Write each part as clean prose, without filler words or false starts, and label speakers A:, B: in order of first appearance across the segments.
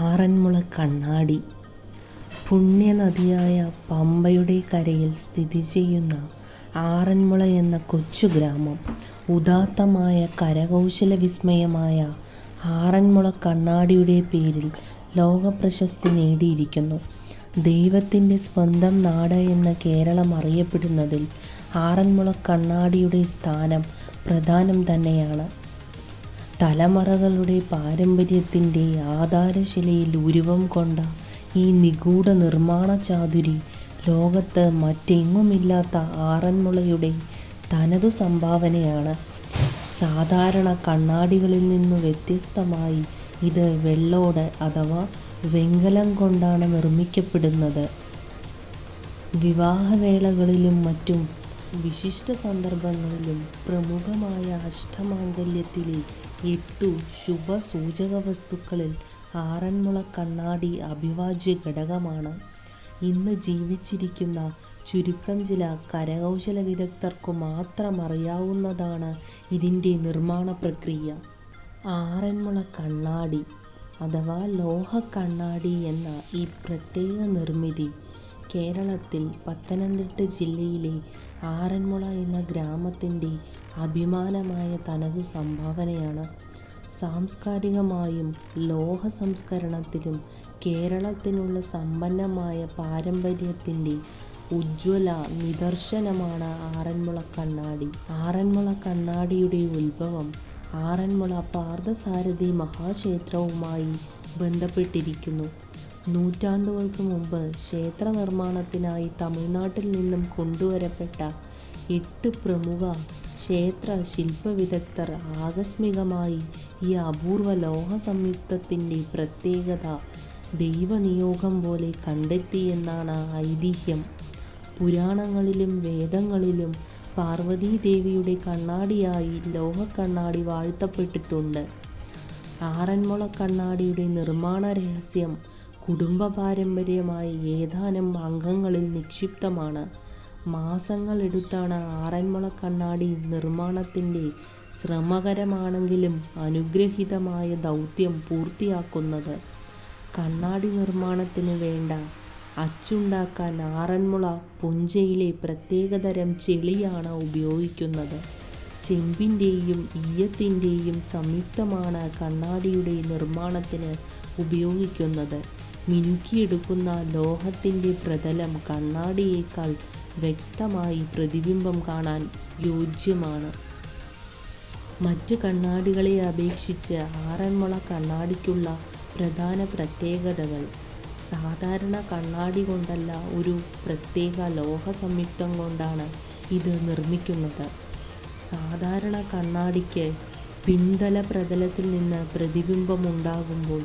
A: ആറന്മുള കണ്ണാടി. പുണ്യനദിയായ പമ്പയുടെ കരയിൽ സ്ഥിതി ചെയ്യുന്ന ആറന്മുള എന്ന കൊച്ചു ഗ്രാമം ഉദാത്തമായ കരകൗശല വിസ്മയമായ ആറന്മുള കണ്ണാടിയുടെ പേരിൽ ലോകപ്രശസ്തി നേടിയിരിക്കുന്നു. ദൈവത്തിൻ്റെ സ്വന്തം നാട് എന്ന് കേരളം അറിയപ്പെടുന്നതിൽ ആറന്മുള കണ്ണാടിയുടെ സ്ഥാനം പ്രധാനം തന്നെയാണ്. തലമുറകളുടെ പാരമ്പര്യത്തിൻ്റെ ആധാരശിലയിൽ ഉരുവം കൊണ്ട ഈ നിഗൂഢ നിർമ്മാണ ചാതുരി ലോകത്ത് മറ്റെങ്ങുമില്ലാത്ത ആറന്മുളയുടെ തനതു സംഭാവനയാണ്. സാധാരണ കണ്ണാടികളിൽ നിന്നു വ്യത്യസ്തമായി ഇത് വെള്ളോട് അഥവാ വെങ്കലം കൊണ്ടാണ് നിർമ്മിക്കപ്പെടുന്നത്. വിവാഹവേളകളിലും മറ്റും വിശിഷ്ട സന്ദർഭങ്ങളിലും പ്രമുഖമായ അഷ്ടമാംഗല്യത്തിലെ 8 ശുഭസൂചക വസ്തുക്കളിൽ ആറന്മുള കണ്ണാടി അവിഭാജ്യ ഘടകമാണ്. ഇന്ന് ജീവിച്ചിരിക്കുന്ന ചുരുക്കം ചില കരകൗശല വിദഗ്ധർക്കു മാത്രം അറിയാവുന്നതാണ് ഇതിൻ്റെ നിർമ്മാണ പ്രക്രിയ. ആറന്മുള കണ്ണാടി അഥവാ ലോഹ കണ്ണാടി എന്ന ഈ പ്രത്യേക നിർമ്മിതി കേരളത്തിൽ പത്തനംതിട്ട ജില്ലയിലെ ആറന്മുള എന്ന ഗ്രാമത്തിൻ്റെ അഭിമാനമായ തനതു സംഭാവനയാണ്. സാംസ്കാരികമായും ലോഹ സംസ്കരണത്തിലും കേരളത്തിനുള്ള സമ്പന്നമായ പാരമ്പര്യത്തിൻ്റെ ഉജ്ജ്വല നിദർശനമാണ് ആറന്മുള കണ്ണാടി. ആറന്മുള കണ്ണാടിയുടെ ഉത്ഭവം ആറന്മുള പാർത്ഥസാരഥി മഹാക്ഷേത്രവുമായി ബന്ധപ്പെട്ടിരിക്കുന്നു. നൂറ്റാണ്ടുകൾക്ക് മുമ്പ് ക്ഷേത്ര നിർമ്മാണത്തിനായി തമിഴ്നാട്ടിൽ നിന്നും കൊണ്ടുവരപ്പെട്ട 8 പ്രമുഖ ക്ഷേത്ര ശില്പവിദഗ്ധർ ആകസ്മികമായി ഈ അപൂർവ ലോഹ സംയുക്തത്തിൻ്റെ പ്രത്യേകത ദൈവനിയോഗം പോലെ കണ്ടെത്തിയെന്നാണ് ഐതിഹ്യം. പുരാണങ്ങളിലും വേദങ്ങളിലും പാർവതീദേവിയുടെ കണ്ണാടിയായി ലോഹക്കണ്ണാടി വാഴ്ത്തപ്പെട്ടിട്ടുണ്ട്. ആറന്മുള കണ്ണാടിയുടെ നിർമ്മാണ രഹസ്യം കുടുംബ പാരമ്പര്യമായ ഏതാനും അംഗങ്ങളിൽ നിക്ഷിപ്തമാണ്. മാസങ്ങളെടുത്താണ് ആറന്മുള കണ്ണാടി നിർമ്മാണത്തിൻ്റെ ശ്രമകരമാണെങ്കിലും അനുഗ്രഹീതമായ ദൗത്യം പൂർത്തിയാക്കുന്നത്. കണ്ണാടി നിർമ്മാണത്തിന് വേണ്ട അച്ചുണ്ടാക്കാൻ ആറന്മുള പുഞ്ചയിലെ പ്രത്യേകതരം ചെളിയാണ് ഉപയോഗിക്കുന്നത്. ചെമ്പിൻ്റെയും ഈയത്തിൻ്റെയും സംയുക്തമാണ് കണ്ണാടിയുടെ നിർമ്മാണത്തിന് ഉപയോഗിക്കുന്നത്. മിനുക്കിയെടുക്കുന്ന ലോഹത്തിൻ്റെ പ്രതലം കണ്ണാടിയേക്കാൾ വ്യക്തമായി പ്രതിബിംബം കാണാൻ യോജ്യമാണ്. മറ്റ് കണ്ണാടികളെ അപേക്ഷിച്ച് ആറന്മുള കണ്ണാടിക്കുള്ള പ്രധാന പ്രത്യേകതകൾ: സാധാരണ കണ്ണാടി കൊണ്ടല്ല, ഒരു പ്രത്യേക ലോഹ സംയുക്തം കൊണ്ടാണ് ഇത് നിർമ്മിക്കുന്നത്. സാധാരണ കണ്ണാടിക്ക് പിൻതല പ്രതലത്തിൽ നിന്ന് പ്രതിബിംബമുണ്ടാകുമ്പോൾ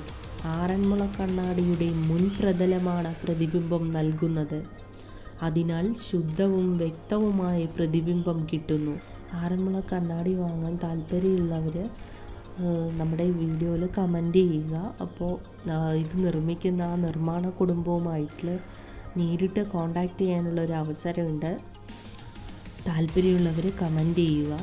A: ആറന്മുള കണ്ണാടിയുടെ മുൻപ്രതലമാണ് പ്രതിബിംബം നൽകുന്നത്. അതിനാൽ ശുദ്ധവും വ്യക്തവുമായ പ്രതിബിംബം കിട്ടുന്നു. ആറന്മുള കണ്ണാടി വാങ്ങാൻ താല്പര്യമുള്ളവർ നമ്മുടെ വീഡിയോയിൽ കമൻറ്റ് ചെയ്യുക. അപ്പോൾ ഇത് നിർമ്മിക്കുന്ന ആ നിർമ്മാണ കുടുംബവുമായിട്ട് നേരിട്ട് കോൺടാക്റ്റ് ചെയ്യാനുള്ളൊരു അവസരമുണ്ട്. താല്പര്യമുള്ളവർ കമൻറ്റ് ചെയ്യുക.